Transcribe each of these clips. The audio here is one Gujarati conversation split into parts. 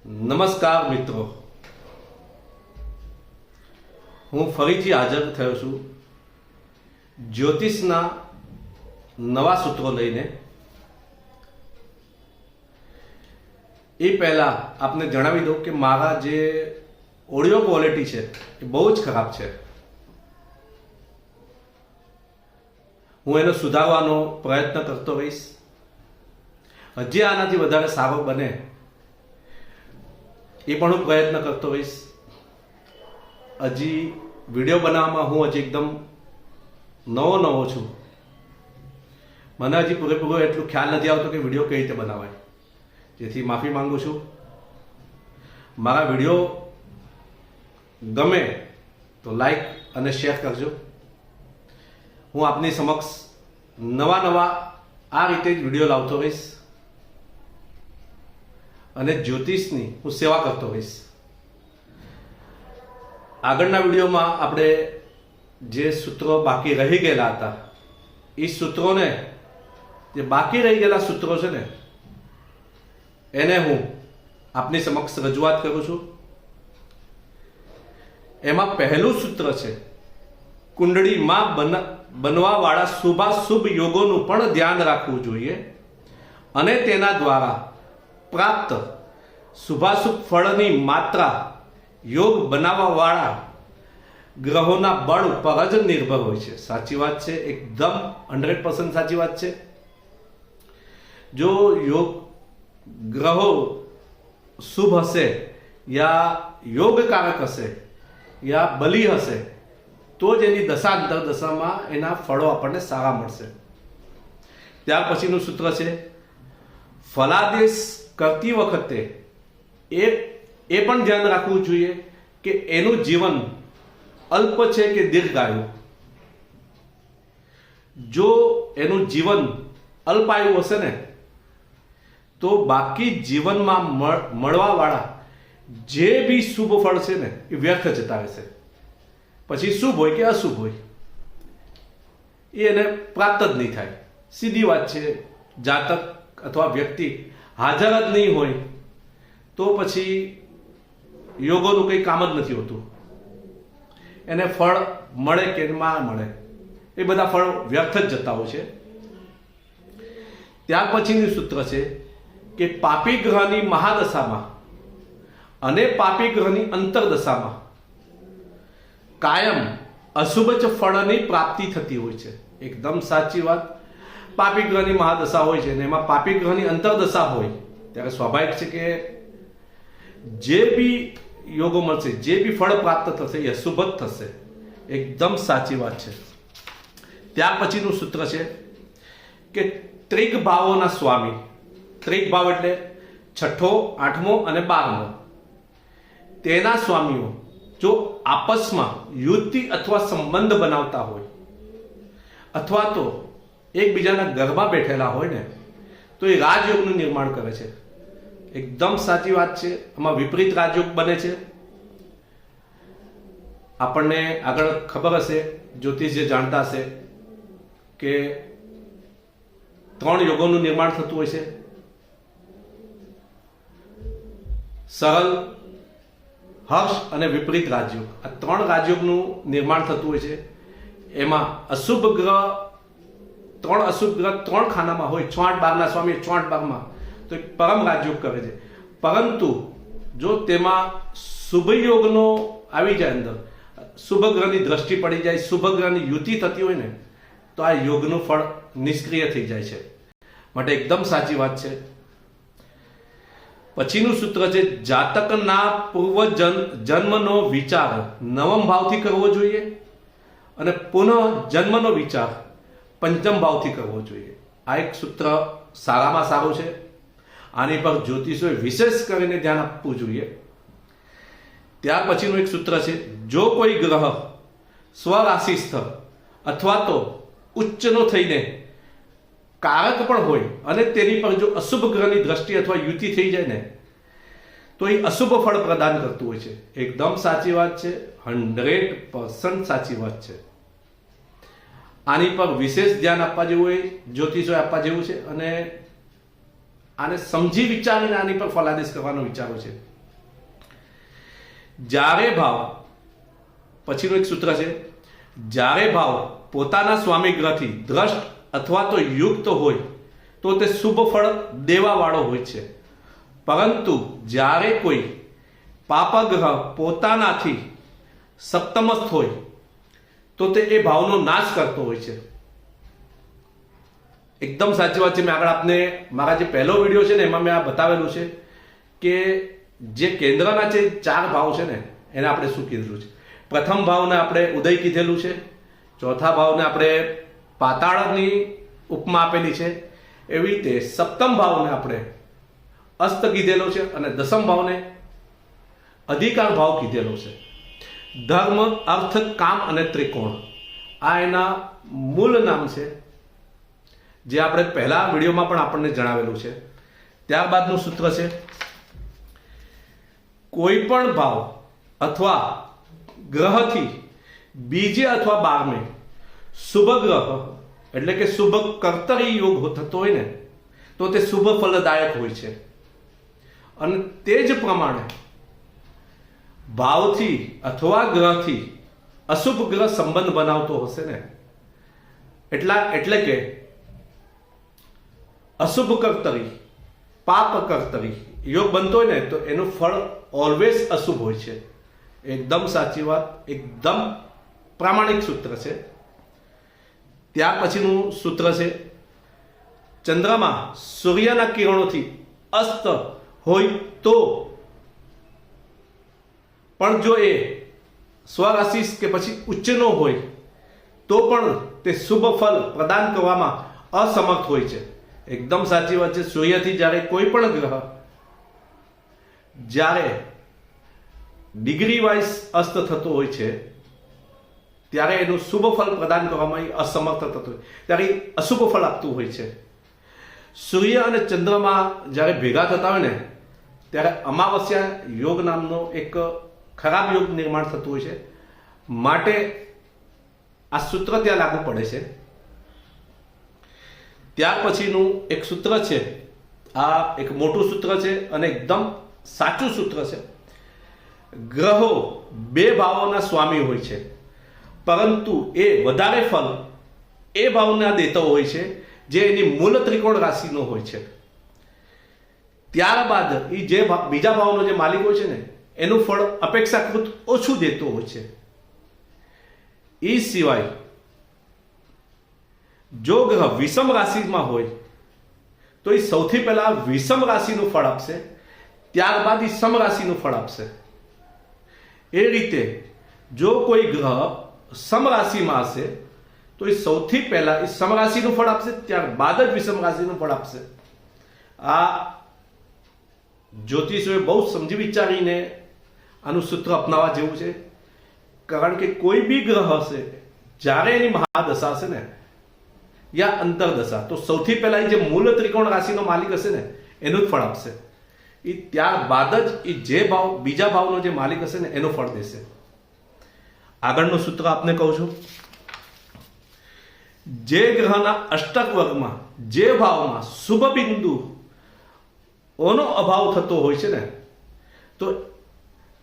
નમસ્કાર મિત્રો, હું ફરીથી હાજર થયો છું જ્યોતિષના નવા સૂત્રો લઈને। એ પહેલા આપને જણાવી દઉં કે મારા જે ઓડિયો ક્વોલિટી છે એ બહુ જ ખરાબ છે। હું એનો સુધારવાનો પ્રયત્ન કરતો રહીશ। હજી આનાથી વધારે સારો બને એ પણ હું પ્રયત્ન કરતો રહીશ। હજી વિડીયો બનાવવામાં હું હજી એકદમ નવો છું। મને હજી પૂરેપૂરો એટલું ખ્યાલ નથી આવતો કે વિડીયો કઈ રીતે બનાવાય, જેથી માફી માંગુ છું। મારા વિડીયો ગમે તો લાઈક અને શેર કરજો। હું આપની સમક્ષ નવા આ રીતે જ વિડીયો લાવતો રહીશ અને જ્યોતિષની હું સેવા કરતો રહીશ। આગળના વિડીયોમાં આપણે જે સૂત્રો બાકી રહી ગયેલા હતા એ સૂત્રોને, જે બાકી રહી ગયેલા સૂત્રો છે ને, એને હું આપની સમક્ષ રજૂઆત કરું છું। એમાં પહેલું સૂત્ર છે, કુંડળીમાં બનવાવાળા શુભાશુભ યોગોનું પણ ધ્યાન રાખવું જોઈએ અને તેના દ્વારા પ્રાપ્ત શુભાશુભ ફળની માત્રા યોગ બનાવવાવાળા ગ્રહોના બળ ઉપર જ નિર્ભર હોય છે। સાચી વાત છે, એકદમ 100% સાચી વાત છે। જો યોગ ગ્રહો શુભ હશે યા યોગકારક હશે યા બલી હશે તો જ એની દશા અંતરદશામાં એના ફળો આપણને સારા મળશે। ત્યાર પછીનું સૂત્ર છે, ફલાદેશ કરતી વખતે એ પણ ધ્યાન રાખવું જોઈએ કે એનું જીવન અલ્પ છે કે દીર્ઘાયુ। જો એનું જીવન અલ્પાયુ હશે ને તો બાકી જીવનમાં મળવાવાળા જે બી શુભ ફળ છે ને એ વ્યર્થ જતા રહેશે। પછી શુભ હોય કે અશુભ હોય એ એને પ્રાપ્ત જ નહીં થાય। સીધી વાત છે। જાતક અથવા વ્યક્તિ હાજર જ નહીં હોય તો પછી યોગોનું કંઈ કામ જ નથી હોતું। એને ફળ મળે કે ના મળે એ બધા ફળ વ્યર્થ જ જતા હોય છે। ત્યાર પછીનું સૂત્ર છે કે પાપી ગ્રહની મહાદશામાં અને પાપી ગ્રહની અંતરદશામાં કાયમ અશુભ જ ફળની પ્રાપ્તિ થતી હોય છે। એકદમ સાચી વાત। પાપી ગ્રહની મહાદશા હોય છે અને એમાં પાપી ગ્રહની અંતરદશા હોય ત્યારે સ્વાભાવિક છે કે જે બી યોગો મળશે, જે બી ફળ પ્રાપ્ત થશે એ અશુભ જ થશે। એકદમ સાચી વાત છે। ત્યાર પછીનું સૂત્ર છે કે ત્રિક ભાવોના સ્વામી, ત્રિક ભાવ એટલે છઠ્ઠો, આઠમો અને 12મો, તેના સ્વામીઓ જો આપસમાં યુતિ અથવા સંબંધ બનાવતા હોય અથવા તો એકબીજાના ઘરમાં બેઠેલા હોય ને તો એ રાજયોગનું નિર્માણ કરે છે। એકદમ સાચી વાત છે। આમાં વિપરીત રાજયોગ બને છે। આપણને આગળ ખબર હશે, જ્યોતિષ જે જાણતા હશે કે 3 યોગોનું નિર્માણ થતું હોય છે, સરળ, હર્ષ અને વિપરીત રાજયોગ। આ 3 રાજયોગનું નિર્માણ થતું હોય છે। એમાં અશુભ ગ્રહ 3 અશુભ ગ્રહ 3 ખાનામાં હોય, 6, 8, 12 ના સ્વામી 6, 8, 12 માં તો એક પરમ રાજયોગ કરે છે। પરંતુ જો તેમાં શુભ યોગનો આવી જાય, અંદર શુભ ગ્રહની દ્રષ્ટિ પડી જાય, શુભ ગ્રહની યુતિ થતી હોય ને તો આ યોગનું ફળ નિષ્ક્રિય થઈ જાય છે। માટે એકદમ સાચી વાત છે। પછીનું સૂત્ર છે, જાતકના પૂર્વ જન્મનો વિચાર 9મ ભાવથી કરવો જોઈએ અને પુનઃ જન્મનો વિચાર 5મ ભાવથી કરવો જોઈએ। આ એક સૂત્ર સારામાં સારું છે। આની પર જ્યોતિષોએ વિશેષ કરીને ધ્યાન આપવું જોઈએ। ત્યાર પછીનું એક સૂત્ર છે, જો કોઈ ગ્રહ સ્વરાશિસ્થ અથવા તો ઉચ્ચનો થઈને કારક પણ હોય અને તેની પર જો અશુભ ગ્રહની દ્રષ્ટિ અથવા યુતિ થઈ જાય ને તો એ અશુભ ફળ પ્રદાન કરતું હોય છે। એકદમ સાચી વાત છે। 100% સાચી વાત છે। આની પર વિશેષ ધ્યાન આપવા જેવું હોય, જ્યોતિષોએ આપવા જેવું છે। અને આને સમજી વિચારીને આની પર ફલાદેશ કરવાનો વિચારો છે. જ્યારે ભાવ, પછીનું એક સૂત્ર છે, જ્યારે ભાવ પોતાના સ્વામી ગ્રહથી દ્રષ્ટ અથવા તો યુક્ત હોય તો તે શુભ ફળ દેવાવાળો હોય છે, પરંતુ જ્યારે કોઈ પાપગ્રહ પોતાનાથી સપ્તમસ્થ હોય તો તે એ ભાવનો નાશ કરતો હોય છે. એકદમ સાચી વાત છે. મેં આગળ આપને મારા જે પહેલો વિડીયો છે ને એમાં મેં આ બતાવેલું છે કે જે કેન્દ્રના જે 4 ભાવ છે ને એને આપણે શું કીધેલું છે. પ્રથમ ભાવને આપણે ઉદય કીધેલું છે, ચોથા ભાવને આપણે પાતાળની ઉપમા આપેલી છે, એવી રીતે સપ્તમ ભાવને આપણે અસ્ત કીધેલો છે અને દસમ ભાવને અધિકાર ભાવ કીધેલો છે. ધર્મ, અર્થ, કામ અને ત્રિકોણ આ એના મૂળ નામ છે, જે આપણે પહેલા વિડીયોમાં પણ આપણને જણાવેલું છે. ત્યારબાદનું સૂત્ર છે, કોઈ પણ ભાવ અથવા ગ્રહથી બીજે અથવા 12મે શુભ ગ્રહ એટલે કે શુભ કર્તરી યોગ થતો હોય ને તો તે શુભ ફલદાયક હોય છે. અને તે જ પ્રમાણે ભાવથી અથવા ગ્રહથી અશુભ ગ્રહ સંબંધ બનાવતો હશે ને એટલે કે અશુભ કર્તરી, પાપ કર્તરી યોગ બનતો હોય ને તો એનું ફળ ઓલવેઝ અશુભ હોય છે. એકદમ સાચી વાત, એકદમ પ્રામાણિક સૂત્ર છે. ત્યાર પછીનું સૂત્ર છે, ચંદ્રમાં સૂર્યના કિરણોથી અસ્ત હોય તો પણ જો એ સ્વરાશિ કે પછી ઉચ્ચનો હોય તો પણ તે શુભ ફલ પ્રદાન કરવામાં અસમર્થ હોય છે. એકદમ સાચી વાત છે. સૂર્યથી જ્યારે કોઈ પણ ગ્રહ જ્યારે ડિગ્રી વાઇઝ અસ્ત થતો હોય છે ત્યારે એનું શુભ ફળ પ્રદાન કરવામાં અસમર્થ થતો હોય, ત્યારે અશુભ ફળ આપતું હોય છે. સૂર્ય અને ચંદ્રમાં જ્યારે ભેગા થતા હોય ને ત્યારે અમાવસ્યા યોગ નામનો એક ખરાબ યોગ નિર્માણ થતું હોય છે. માટે આ સૂત્ર ત્યાં લાગુ પડે છે. ત્યાર પછીનું એક સૂત્ર છે, આ એક મોટું સૂત્ર છે અને એકદમ સાચું સૂત્ર છે. ગ્રહો 2 ભાવોના સ્વામી હોય છે, પરંતુ એ વધારે ફલ એ ભાવના દેતો હોય છે જે એની મૂળ ત્રિકોણ રાશિનો હોય છે. ત્યારબાદ એ જે બીજા ભાવનો જે માલિક હોય છે ને એનું ફળ અપેક્ષાકૃત ઓછું દેતો હોય છે. એ સિવાય જો ગ્રહ વિષમ રાશિમાં હોય તો એ સૌથી પહેલા વિષમ રાશિનું ફળ આપશે, ત્યારબાદ એ સમ રાશિનું ફળ આપશે. એ રીતે જો કોઈ ગ્રહ સમ રાશિમાં હશે તો એ સૌથી પહેલા એ સમ રાશિનું ફળ આપશે, ત્યારબાદ જ વિષમ રાશિનું ફળ આપશે. આ જ્યોતિષોએ બહુ સમજી વિચારીને આનું સૂત્ર અપનાવવા જેવું છે. કારણ કે કોઈ બી ગ્રહ હશે જ્યારે એની મહાદશા હશે ને યા અંતરદશા તો સૌથી પહેલા જે મૂળ ત્રિકોણ રાશિનો માલિક હશે ને એનું જ ફળ આપશે. એ ત્યારબાદ જ એ જે ભાવ બીજા ભાવનો જે માલિક હશે ને એનું ફળ દેશે. આગળનું સૂત્ર આપને કહું છું, જે ગ્રહના અષ્ટક વર્ગમાં જે ભાવમાં શુભ બિંદુઓનો અભાવ થતો હોય છે ને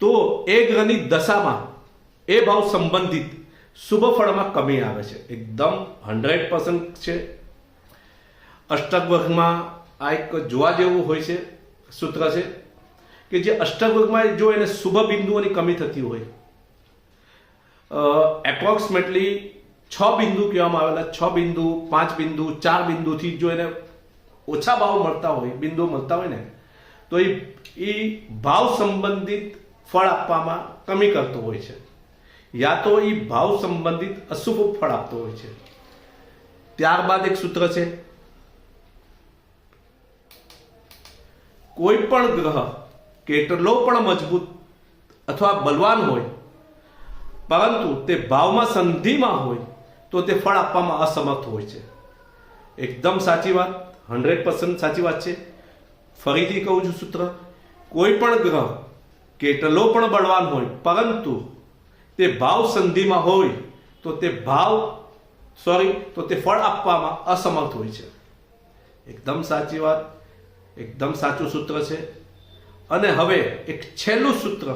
તો એ ગ્રહની દશામાં એ ભાવ સંબંધિત શુભ ફળમાં કમી આવે છે. એકદમ 100% છે. અષ્ટક વર્ગમાં આ એક જોવા જેવું હોય છે સૂત્ર છે કે જે અષ્ટક વર્ગમાં જો એને શુભ બિંદુઓની કમી થતી હોય, એપ્રોક્સિમેટલી 6 બિંદુ કહેવામાં આવેલા, 6 બિંદુ, 5 બિંદુ, 4 બિંદુથી જો એને ઓછા ભાવ મળતા હોય, બિંદુઓ મળતા હોય ને તો એ ભાવ સંબંધિત ફળ આપવામાં કમી કરતો હોય છે, યા તો એ ભાવ સંબંધિત અશુભ ફળ આપતો હોય છે. ત્યારબાદ એક સૂત્ર છે, કોઈ પણ ગ્રહ કેટલો પણ મજબૂત અથવા બલવાન હોય પરંતુ તે ભાવમાં સંધિમાં હોય તો તે ફળ આપવામાં અસમર્થ હોય છે. એકદમ સાચી વાત, 100% સાચી વાત છે. ફરીથી કહું છું સૂત્ર, કોઈ પણ ગ્રહ કેટલો પણ બળવાન હોય પરંતુ તે ભાવ સંધિમાં હોય તો તે ફળ આપવામાં અસમર્થ હોય છે. એકદમ સાચી વાત. એકદમ સાચું સૂત્ર છે. અને હવે એક છેલ્લું સૂત્ર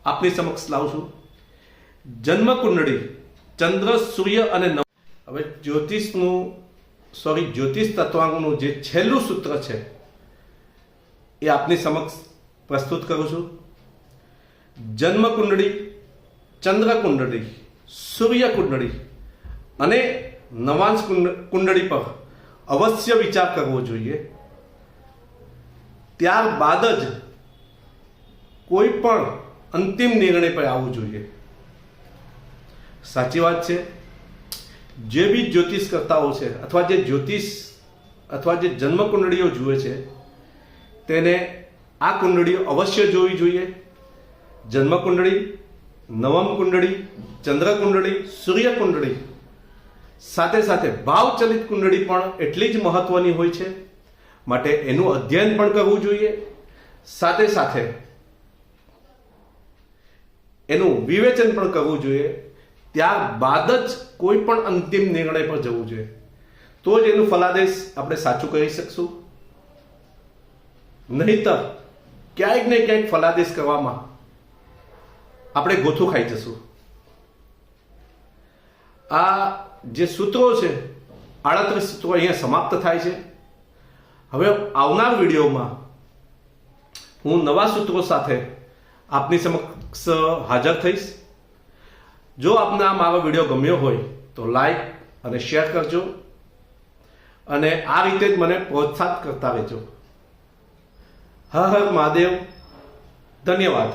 આપની સમક્ષ લાવું છું. જન્મ કુંડળી ચંદ્ર, સૂર્ય અને નવ. હવે જ્યોતિષ તત્વાંગનું જે છેલ્લું સૂત્ર છે એ આપની સમક્ષ પ્રસ્તુત કરું છું. જન્મ કુંડળી, ચંદ્ર કુંડળી, સૂર્ય કુંડળી અને નવાંશ કુંડળી પર અવશ્ય વિચાર કરવો જોઈએ. ત્યારબાદ જ કોઈ પણ અંતિમ નિર્ણય પર આવવું જોઈએ. સાચી વાત છે. જે બી જ્યોતિષ કરતાઓ છે અથવા જે જ્યોતિષ અથવા જે જન્મ કુંડળીઓ જુએ છે તેને આ કુંડળીઓ અવશ્ય જોવી જોઈએ. જન્મ કુંડળી, નવમ કુંડળી, ચંદ્ર કુંડળી, સૂર્ય કુંડળી સાથે સાથે ભાવચલિત કુંડળી પણ એટલી જ મહત્વની હોય છે. માટે એનું અધ્યયન પણ કરવું જોઈએ. સાથે સાથે એનું વિવેચન પણ કરવું જોઈએ. ત્યારબાદ જ કોઈ પણ અંતિમ નિર્ણય પર જવું જોઈએ. તો જ એનું ફલાદેશ આપણે સાચું કહી શકશું. નહીતર ક્યાંક ને ક્યાંક ફલાદેશ કરવામાં આપણે ગોથું ખાઈ જશું. આ જે સૂત્રો છે 38 સૂત્રો અહીંયા સમાપ્ત થાય છે. હવે આવનાર વિડીયોમાં હું નવા સૂત્રો સાથે આપની સમક્ષ હાજર થઈશ. જો આપને આ મારો વિડીયો ગમ્યો હોય તો લાઈક અને શેર કરજો અને આ રીતે જ મને પ્રોત્સાહિત કરતા રહેજો. હર હર મહાદેવ. ધન્યવાદ.